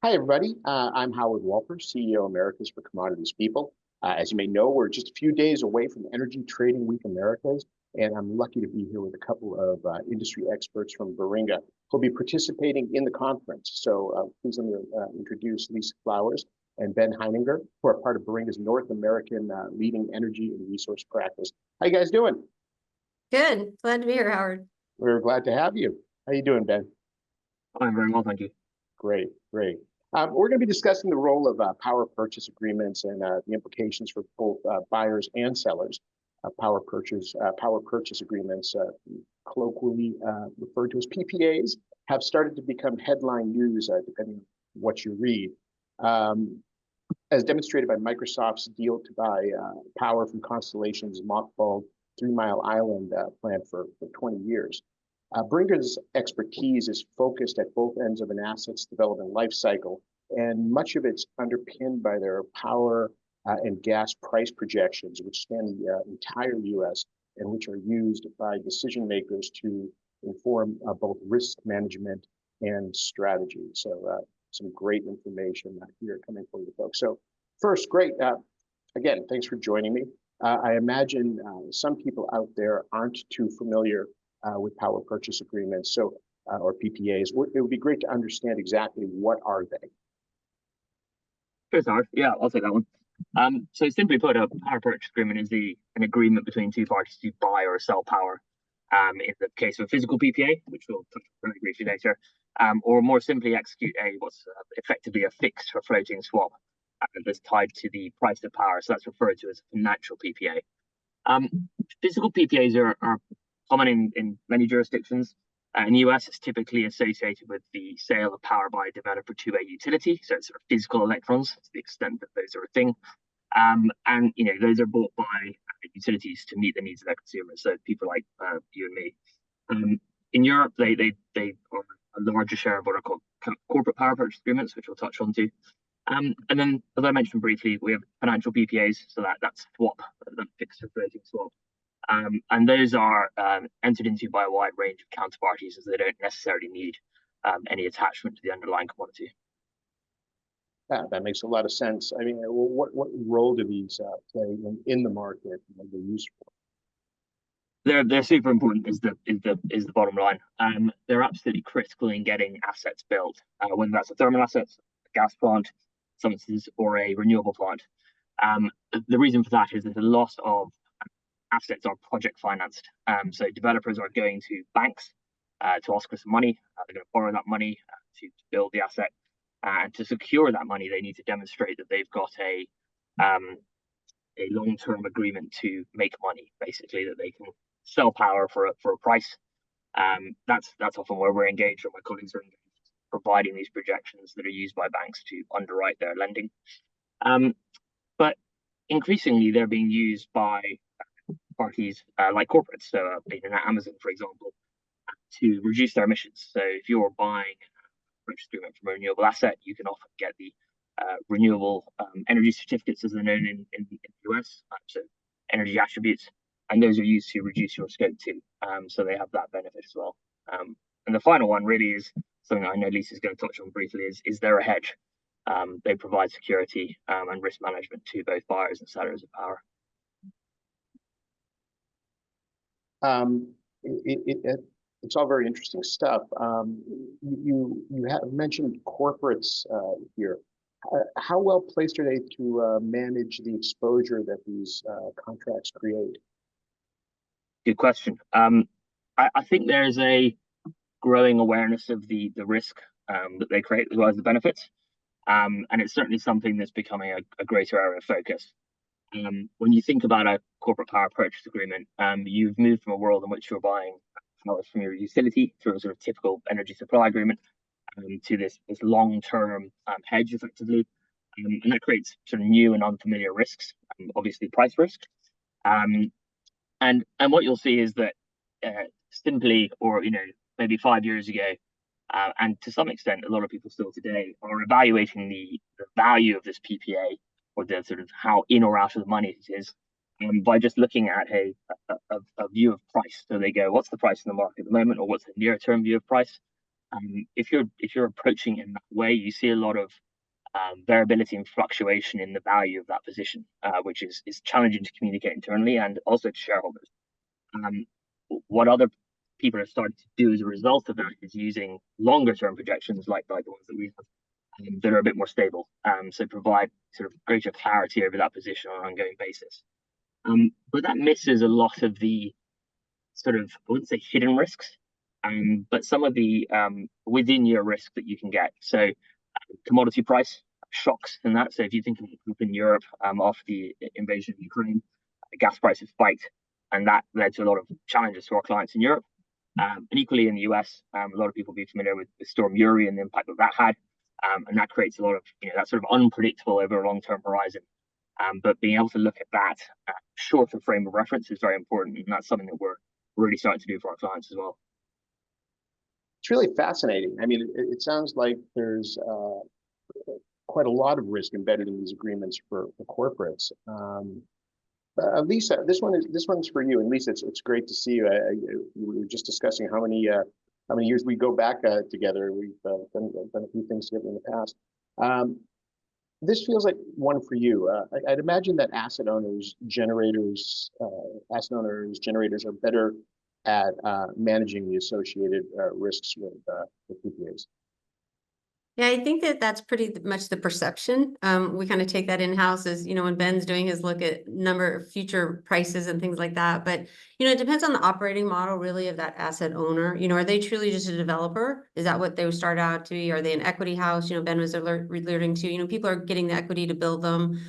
Hi, everybody. I'm Howard Walper, CEO Americas for Commodities People. As you may know, we're just a few days away from Energy Trading Week Americas, and I'm lucky to be here with a couple of industry experts from Baringa who'll be participating in the conference. So please let me introduce Lisa Flowers and Ben Heininger, who are part of Baringa's North American leading energy and resource practice. How you guys doing? Good. Glad to be here, Howard. We're glad to have you. How you doing, Ben? I'm very well, thank you. Great, great. We're going to be discussing the role of power purchase agreements and the implications for both buyers and sellers. Power purchase agreements, colloquially referred to as PPAs, have started to become headline news, depending on what you read. As demonstrated by Microsoft's deal to buy power from Constellation's mothballed 3 Mile Island plant for 20 years. Baringa's expertise is focused at both ends of an asset's development life cycle, and much of it's underpinned by their power and gas price projections, which span the entire U.S. and which are used by decision makers to inform both risk management and strategy. So some great information here coming for you folks. So first, great. Again, thanks for joining me. I imagine some people out there aren't too familiar with power purchase agreements, so or PPAs. It would be great to understand exactly what are they. Sure, Howard. Yeah, I'll take that one. So simply put, a power purchase agreement is an agreement between two parties to buy or sell power. In the case of a physical PPA, which we'll touch on very briefly later, or more simply execute what's effectively a fixed or floating swap that's tied to the price of power. So that's referred to as a financial PPA. Physical PPAs are common in many jurisdictions. In the US, it's typically associated with the sale of power by a developer to a utility. So it's sort of physical electrons to the extent that those are a thing. And those are bought by utilities to meet the needs of their consumers. So people like you and me. In Europe, they are a larger share of what are called corporate power purchase agreements, which we'll touch on too. And then, as I mentioned briefly, we have financial PPAs. So that's swap, that fixed or floating swap. And those are entered into by a wide range of counterparties, as they don't necessarily need any attachment to the underlying commodity. Yeah, that makes a lot of sense. I mean, what role do these play in the market? What they're used for? They're super important. Is the bottom line. They're absolutely critical in getting assets built, whether that's a thermal asset, a gas plant, some instances, or a renewable plant. The reason for that is that a lot of assets are project financed. So developers are going to banks to ask for some money. They're going to borrow that money to build the asset. And to secure that money, they need to demonstrate that they've got a long-term agreement to make money, basically, that they can sell power for a price. That's often where we're engaged, or my colleagues are engaged, providing these projections that are used by banks to underwrite their lending. But increasingly, they're being used by parties like corporates, so Amazon, for example, to reduce their emissions. So if you're buying a purchase agreement from a renewable asset, you can often get the renewable energy certificates, as they're known in the US, so energy attributes, and those are used to reduce your scope 2. So they have that benefit as well. And the final one really is something I know Lisa's going to touch on briefly, is there a hedge? They provide security and risk management to both buyers and sellers of power. It's all very interesting stuff. You have mentioned corporates here. How well placed are they to manage the exposure that these contracts create? Good question. I think there's a growing awareness of the risk that they create, as well as the benefits. And it's certainly something that's becoming a greater area of focus. When you think about a corporate power purchase agreement, you've moved from a world in which you're buying power from your utility through a sort of typical energy supply agreement to this long-term hedge, effectively. And that creates sort of new and unfamiliar risks, obviously price risk. And what you'll see is that simply, or maybe 5 years ago, and to some extent, a lot of people still today are evaluating the value of this PPA, or the sort of how in or out of the money it is, by just looking at a view of price. So they go, what's the price in the market at the moment, or what's the near-term view of price? If you're approaching it in that way, you see a lot of variability and fluctuation in the value of that position, which is challenging to communicate internally and also to shareholders. What other people have started to do as a result of that is using longer term projections like the ones that we have, that are a bit more stable, so provide sort of greater clarity over that position on an ongoing basis. But that misses a lot of the sort of, I wouldn't say hidden risks, but some of the within year risk that you can get. So commodity price shocks and that. So if you think of in Europe after the invasion of Ukraine, gas prices spiked, and that led to a lot of challenges to our clients in Europe. And equally in the US, a lot of people will be familiar with Storm Uri and the impact that had. And that creates a lot of, that sort of unpredictable over a long-term horizon. But being able to look at that shorter frame of reference is very important. And that's something that we're really starting to do for our clients as well. It's really fascinating. I mean, it sounds like there's quite a lot of risk embedded in these agreements for corporates. Lisa, this one's for you. And Lisa, it's great to see you. We were just discussing how many years we go back together. We've done a few things together in the past. This feels like one for you. I'd imagine that asset owners, generators are better at managing the associated risks with PPAs. Yeah, I think that's pretty much the perception. We kind of take that in-house as, when Ben's doing his look at number of future prices and things like that. But, it depends on the operating model really of that asset owner. Are they truly just a developer? Is that what they would start out to be? Are they an equity house? Ben was alluding to, people are getting the equity to build them.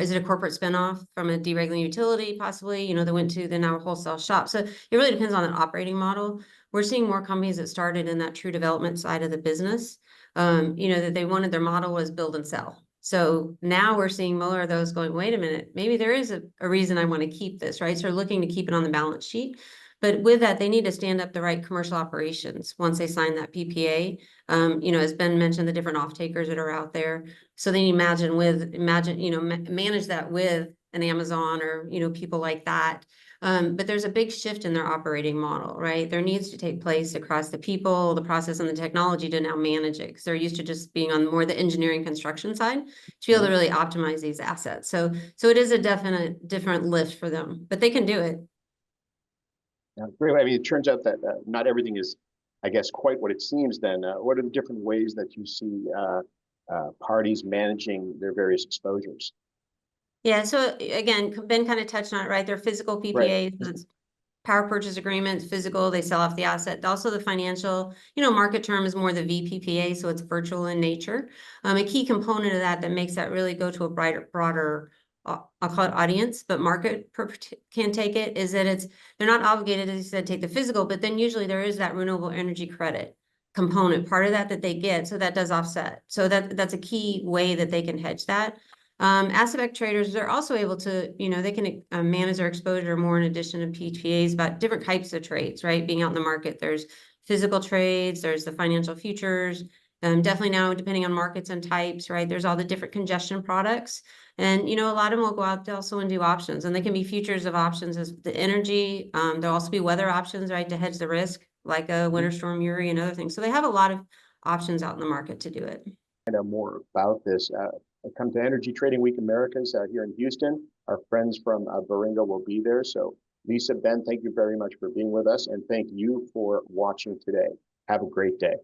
Is it a corporate spinoff from a deregulating utility possibly, that went to the now wholesale shop? So it really depends on the operating model. We're seeing more companies that started in that true development side of the business. That they wanted their model was build and sell. So now we're seeing more of those going, wait a minute, maybe there is a reason I want to keep this, right? So they're looking to keep it on the balance sheet. But with that, they need to stand up the right commercial operations once they sign that PPA. As Ben mentioned, the different off takers that are out there. So they manage that with an Amazon or, people like that. But there's a big shift in their operating model, right? There needs to take place across the people, the process, and the technology to now manage it, because they're used to just being on more the engineering construction side to be able to really optimize these assets. So it is a definite different lift for them, but they can do it. Yeah, great. I mean, it turns out that not everything is, I guess, quite what it seems. Then, what are the different ways that you see parties managing their various exposures? Yeah, so again, Ben kind of touched on it, right? They're physical PPAs, Right. it's power purchase agreements, physical, they sell off the asset. Also the financial, market term is more the VPPA, so it's virtual in nature. A key component of that makes that really go to a broader, I'll call it audience, but market can take it, is that they're not obligated, as you said, take the physical, but then usually there is that renewable energy credit component, part of that they get, so that does offset. So that's a key way that they can hedge that. Asset-backed traders are also able to, they can manage their exposure more in addition to PPAs about different types of trades, right? Being out in the market, there's physical trades, there's the financial futures, definitely now depending on markets and types, right? There's all the different congestion products. And, a lot of them will go out also and do options, and they can be futures of options as the energy. There'll also be weather options, right? To hedge the risk, like a winter storm Uri and other things. So they have a lot of options out in the market to do it. Find out more about this. Come to Energy Trading Week Americas here in Houston. Our friends from Baringa will be there. So Lisa, Ben, thank you very much for being with us, and thank you for watching today. Have a great day.